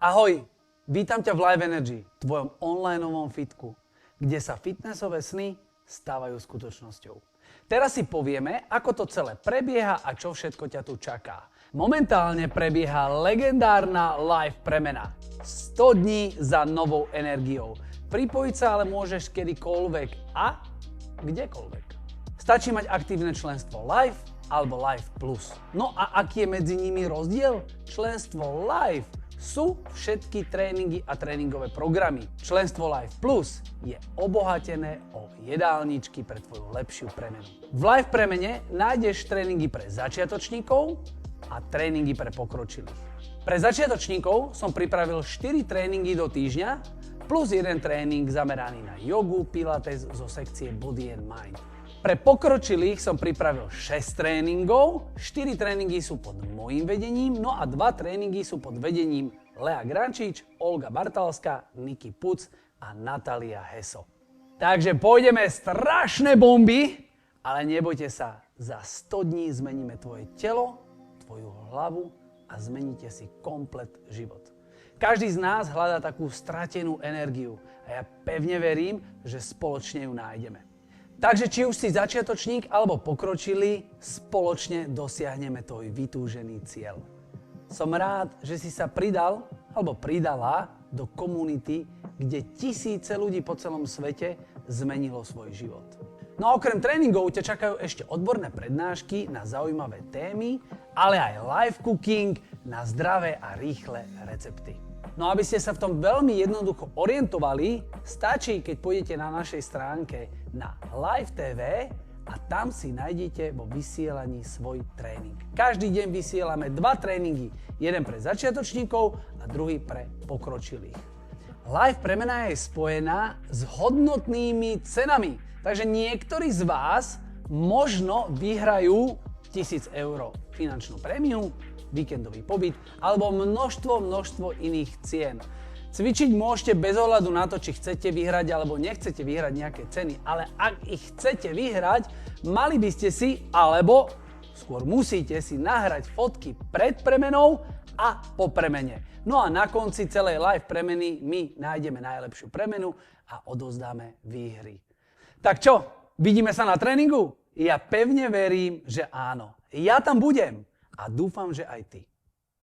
Ahoj, vítam ťa v Live Energy, tvojom onlineovom fitku, kde sa fitnessové sny stávajú skutočnosťou. Teraz si povieme, ako to celé prebieha a čo všetko ťa tu čaká. Momentálne prebieha legendárna live premena. 100 dní za novou energiou. Pripojiť sa ale môžeš kedykoľvek a kdekoľvek. Stačí mať aktívne členstvo Live alebo Live Plus. No a aký je medzi nimi rozdiel? Členstvo Live sú všetky tréningy a tréningové programy. Členstvo Live Plus je obohatené o jedálničky pre tvoju lepšiu premenu. V Live premene nájdeš tréningy pre začiatočníkov a tréningy pre pokročilých. Pre začiatočníkov som pripravil 4 tréningy do týždňa plus jeden tréning zameraný na jogu, pilates zo sekcie Body and Mind. Pre pokročilých som pripravil 6 tréningov, 4 tréningy sú pod môjim vedením, no a 2 tréningy sú pod vedením Lea Grančič, Olga Bartalská, Niky Puc a Natalia Heso. Takže pôjdeme strašné bomby, ale nebojte sa, za 100 dní zmeníme tvoje telo, tvoju hlavu a zmeníte si komplet život. Každý z nás hľadá takú stratenú energiu a ja pevne verím, že spoločne ju nájdeme. Takže či už si začiatočník alebo pokročilý, spoločne dosiahneme tvoj vytúžený cieľ. Som rád, že si sa pridal alebo pridala do komunity, kde tisíce ľudí po celom svete zmenilo svoj život. No a okrem tréningov ťa čakajú ešte odborné prednášky na zaujímavé témy, ale aj live cooking na zdravé a rýchle recepty. No aby ste sa v tom veľmi jednoducho orientovali, stačí, keď pôjdete na našej stránke na Live TV a tam si nájdete vo vysielaní svoj tréning. Každý deň vysielame 2 tréningy, jeden pre začiatočníkov a druhý pre pokročilých. Live premena je spojená s hodnotnými cenami, takže niektorí z vás možno vyhrajú 1000 eur finančnú prémiu, víkendový pobyt alebo množstvo iných cien. Cvičiť môžete bez ohľadu na to, či chcete vyhrať alebo nechcete vyhrať nejaké ceny, ale ak ich chcete vyhrať, mali by ste si, alebo skôr musíte si nahrať fotky pred premenou a po premene. No a na konci celej live premeny my nájdeme najlepšiu premenu a odovzdáme výhry. Tak čo, vidíme sa na tréningu? Ja pevne verím, že áno. Ja tam budem. A dúfam, že aj ty.